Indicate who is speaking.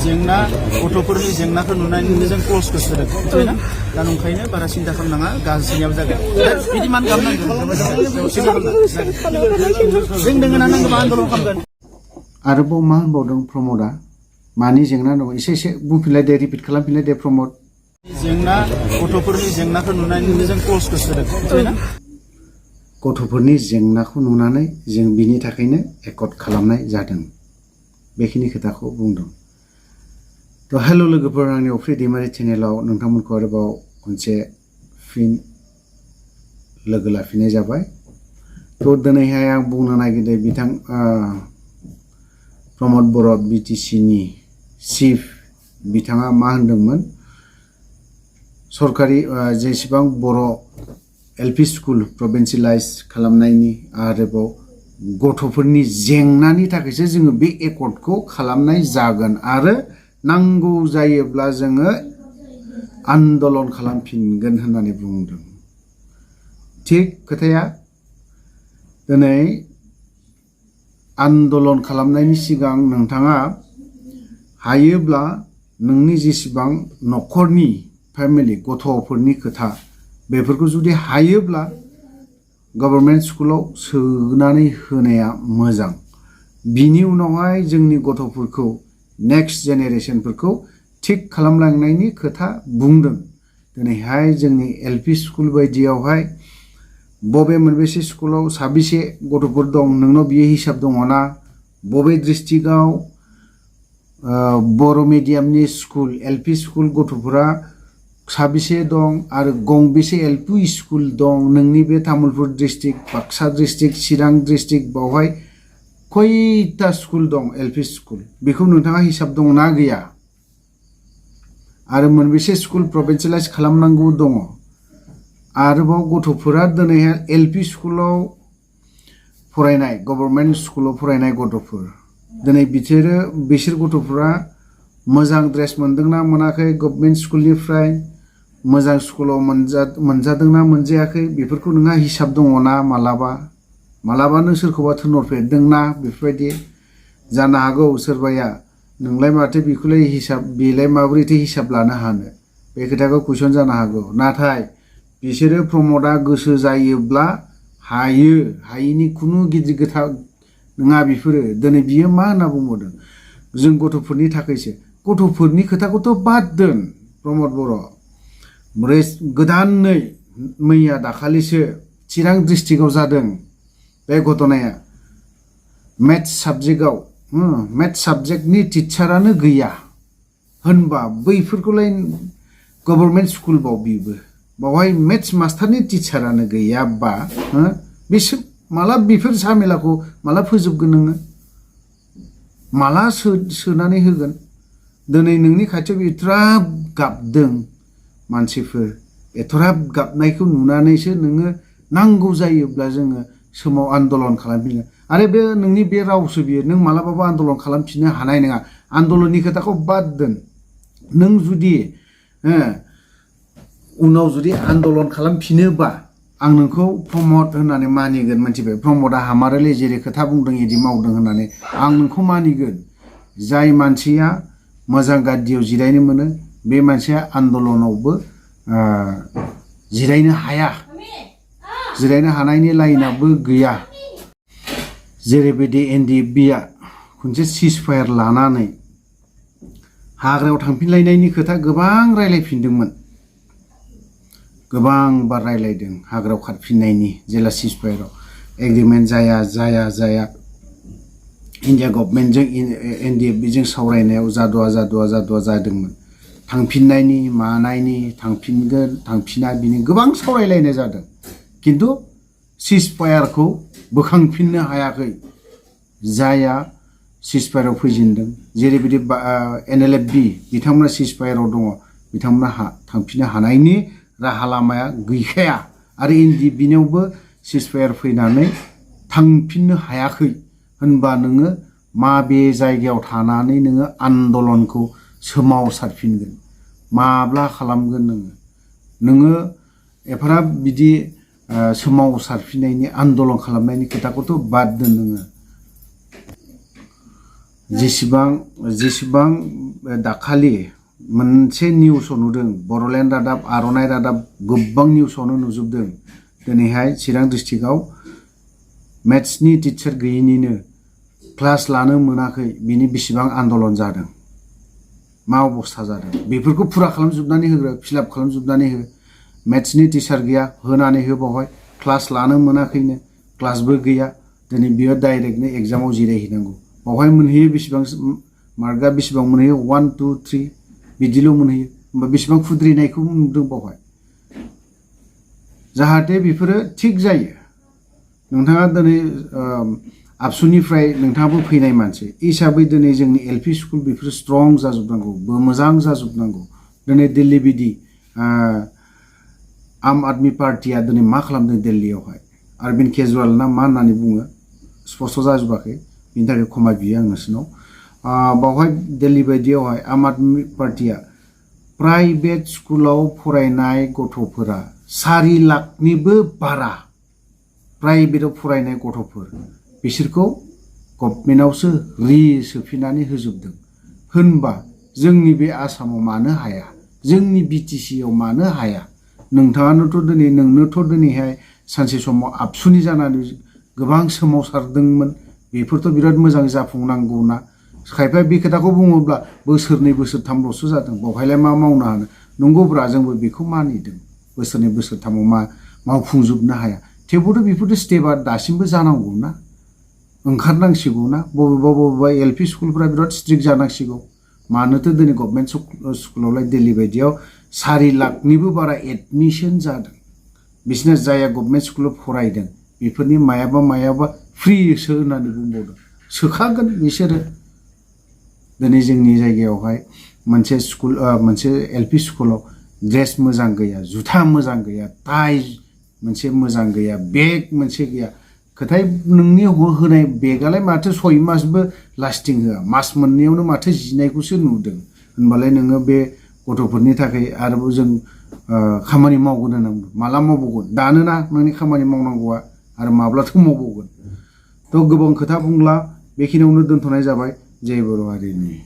Speaker 1: jengna gotofोरनि जेंनाखौ नुनानैनो जों क्लसखौ सोदों मिथिबायना दा नंखायनो बारा सिन्था खालामनाङा गासैनियाबो जागोन बिदि मान खालामनांगोन जों दोङो ना नांगौ आन्दलन खालामगोन
Speaker 2: आरोबाव मा होनबावदों प्रमोदआ मानि जेंना दं एसे बुंफिनलाय दे रिपिट खालामफिनलाय दे प्रमोद
Speaker 1: जेंना गथ'फोरनि जेंनाखौ नुनानैनो जों क्लसखौ सोदों मिथिबायना
Speaker 2: गथ'फोरनि जेंनाखौ नुनानै जों बिनि थाखायनो एकर्ड खालामनाय जादों बेखिनि खोथाखौ बुंदों तो हेलो लोगोफोर आंनि अफ्रि दैमारि चेनेलाव नोंथांमोनखौ आरोबाव खनसे फिन लोगो लाफिननाय जाबाय तो दिनैहाय आं बुंनो नागिरदों बिथां प्रमोद बर' बिटिसि नि चिफ बिथाङा मा होनदोंमोन सरकारि जेसेबां बर' एलपि स्कुल प्रभिन्सियेलाइज खालामनायनि आरोबाव गथ'फोरनि जेंनानि थाखायसो जोङो बे एकर्डखौ खालामनाय जागोन आरो नांगौ जायोब्ला जोङो आन्दलन खालामफिनगोन होननानै बुंदों थिग खोथाया दिनै आन्दलन खालामनायनि सिगां नोंथाङा हायोब्ला नोंनि जेसेबां न'खरनि फेमिलि गथ'फोरनि खोथा बेफोरखौ जुदि हायोब्ला गभर्नमेन्ट स्कुलाव सोनानै होनाया मोजां बिनि उनावहाय जोंनि गथ'फोरखौ नेक्स्ट जेनेरेशनफोरखौ थिक खालामलांनायनि खोथा बुंदों दिनैहाय जोंनि एलपि स्कुल बायदियावहाय बबे मोनबेसे स्कुलाव साबेसे गथ'फोर दं नोंनाव बियो हिसाब दङना बबे डिस्ट्रिक्टआव बर' मिडियामनि स्कुल एलपि स्कुल गथ'फोरा साबेसे दं आरो गंबेसे एलपि स्कुल दं नोंनि बे तामुलपुर डिस्ट्रिक्ट बाक्सा डिस्ट्रिक्ट चिरां डिस्ट्रिक्ट बावहाय खयथा स्कुल दं एलपि स्कुल बेखौ नोंथाङा हिसाब दंना गैया आरो मोनबेसे स्कुल प्रभिन्सियेलाइज खालामनांगौ दङ आरोबाव गथ'फोरा दिनैहाय एलपि स्कुलाव फरायनाय गभर्नमेन्ट स्कुलाव फरायनाय गथ'फोर दिनै बिसोर गथ'फोरा मोजां ड्रेस मोनदोंना मोनाखै गभर्नमेन्ट स्कुलनिफ्राय मोजां स्कुलाव मोनजादोंना मोनजायाखै बेफोरखौ नोंहा हिसाब दङना मालाबा नों सोरखौबा थोनहरफेरदोंना बेफोरबायदि जानो हागौ सोरबाया नोंलाय माथो बेखौलाय हिसाब बेलाय माबोरैथो हिसाब लानो हानो बे खोथाखौ कुइसन जानो हागौ नाथाय बिसोरो प्रमोदआ गोसो जायोब्ला हायिनि खुनु गिदिर खोथा नङा बेफोरो दिनै बियो मा होनना बुंबावदों जों गथ'फोरनि थाखायसो गथ'फोरनि खोथाखौथ' बाद दोन प्रमोद बर' गोदानै मैया दाखालिसो चिरां डिस्ट्रिक्टआव जादों बे घटनाया मेथ्स साबजेक्टनि टिचारानो गैया होनबा बैफोरखौलाय गभर्नमेन्ट स्कुलबाव बिबो बावहाय मेथ्स मास्टारनि टिचारानो गैयाबा बिसोर माला बेफोर झामेलाखौ माला फोजोबगोन नोङो माला सोनानै होगोन दिनै नोंनि खाथियाव एथराब गाबदों मानसिफोर एथराब गाबनायखौ नुनानैसो नोङो नांगौ जायोब्ला जोङो समाव आन्दलन खालामफिनो आरो बे नोंनि बे रावसो बियो नों मालाबाबो आन्दलन खालामफिननो हानाय नङा आन्दलननि खोथाखौ बाद दोन नों जुदि उनाव जुदि आन्दलन खालामफिनोबा आं नोंखौ प्रमोद होननानै मानिगोन मिथिबाय प्रमोदआ हामारोलै जेरै खोथा बुंदों इदि मावदों होननानै आं नोंखौ मानिगोन जाय मानसिया मोजां गादियाव जिरायनो मोनो बे मानसिया आन्दलनावबो जिरायनो हाया जिरायनो हानायनि लाइनाबो गैया जेरैबायदि NDFBआ खनसे सिजफायार लानानै हाग्रायाव थांफिनलायनायनि खोथा गोबां रायलायफिनदोंमोन गोबां बार रायलायदों हाग्रायाव खारफिननायनि जेला सिजफायाराव एग्रिमेन्ट जाया इन्डिया गभर्नमेन्टजों NDFBजों सावरायनायाव जादुआ जादोंमोन थांफिननायनि मानायनि थांफिनगोन थांफिना बिनि गोबां सावरायलायनाय जादों किन्तु सिजफायारखौ बोखांफिननो हायाखै जाया सिजफायाराव फैजेनदों जेरैबायदि NLFB बिथांमोना सिजफायाराव दङ बिथांमोना थांफिननो हानायनि राहा लामाया गैखाया आरो NDFBनियावबो सिजफायार फैनानै थांफिननो हायाखै होनबा नोङो माबे जायगायाव थानानै नोङो आन्दलनखौ सोमावसारफिनगोन माब्ला खालामगोन नोङो एफाराब बिदि सोमावसारफिननायनि आन्दलन खालामनायनि खोथाखौथ' बाद दोन नोङो जेसेबां दाखालि मोनसे निउसाव नुदों बर'लेण्ड रादाब आर'नाइ रादाब गोबां निउसावनो नुजोबदों दिनैहाय चिरां डिस्ट्रिक्टआव मेथ्सनि टिचार गैयिनिनो क्लास लानो मोनाखै बिनि बेसेबां आन्दलन जादों मा अबस्था जादों बेफोरखौ फुरा खालामजोबनानै होग्रो फिलआप खालामजोबनानै हो मेथ्सनि टिचार गैया होनानै हो बावहाय क्लास लानो मोनाखैनो क्लासबो गैया दिनै बियो डाइरेक्टनो एग्जामाव जिरायहैनांगौ बावहाय मोनहैयो बेसेबां मार्कआ बेसेबां मोनहैयो 1 2 3 बिदिल' मोनहैयो होमबा बेसेबां खुद्रिनायखौ नुदों बावहाय जाहाथे बेफोरो थिग जायो नोंथाङा दिनै आबसुनिफ्राय नोंथाङाबो फैनाय मानसि हिसाबै दिनै जोंनि एलपि स्कुल बेफोर स्ट्रं जाजोबनांगौ मोजां जाजोबनांगौ दिनै दिल्ली बिदि आम आदमी पार्टिया दिनै मा खालामदों दिल्लीयावहाय अरविन्द केजरीवाल ना मा होननानै बुङो स्पष्ट जाजोबाखै बिनि थाखाय क्षमा बियो आं नोंसोरनाव बावहाय दिल्ली बायदियावहाय आम आदमी पार्टिया प्राइभेट स्कुलाव फरायनाय गथ'फोरा 4 लाखनिबो बारा प्राइभेटआव फरायनाय गथ'फोर बिसोरखौ गभर्नमेन्टआवसो सोफिननानै होजोबदों होनबा जोंनि बे आसामाव मानो हाया जोंनि बिटिसिआव मानो हाया नोंनोथ' दिनैहाय सानसे समाव आबसुनि जानानै गोबां सोमावसारदोंमोन बेफोरथ' बिराद मोजां जाफुंनांगौना खायफा बे खोथाखौ बुङोब्ला बोसोरनै बोसोरथामल'सो जादों बावहायलाय मा मावनो हानो नंगौब्रा जोंबो बेखौ मानिदों बोसोरनै बोसोरथामाव मावफुंजोबनो हाया थेवबोथ' बेफोरथ' स्टेपआ दासिमबो जानांगौना ओंखारनांसिगौना बबेबा एलपि स्कुलफोरा बिराद स्ट्रिक्ट जानांसिगौ मानोथो दिनै गभर्नमेन्ट स्कुलावलाय दिल्ली बायदियाव 4 लाखनिबो बारा एडमिसन जादों बिसोरना जाया गभर्नमेन्ट स्कुलाव फरायदों बेफोरनि मायाबा फ्रिसो होननानै बुंबावदों सोखागोन बिसोरो दिनै जोंनि जायगायावहाय मोनसे एलपि स्कुलाव ड्रेस मोजां गैया जुथा मोजां गैया टाइ मोनसे मोजां गैया बेग मोनसे गैया खोथाय नोंनि होनाय बेगालाय माथो 6 मासबो लास्टिं होआ मास मोननैयावनो माथो जिनायखौसो नुदों होनबालाय नोङो बे गथ'फोरनि थाखाय आरोबाव जों खामानि मावगोन होननांगौ माला मावबावगोन दानोना नोंनि खामानि मावनांगौआ आरो माब्लाथो मावबावगोन थ' गोबां खोथा बुंला बेखिनियावनो दोनथ'नाय जाबाय जय बर' हारिनि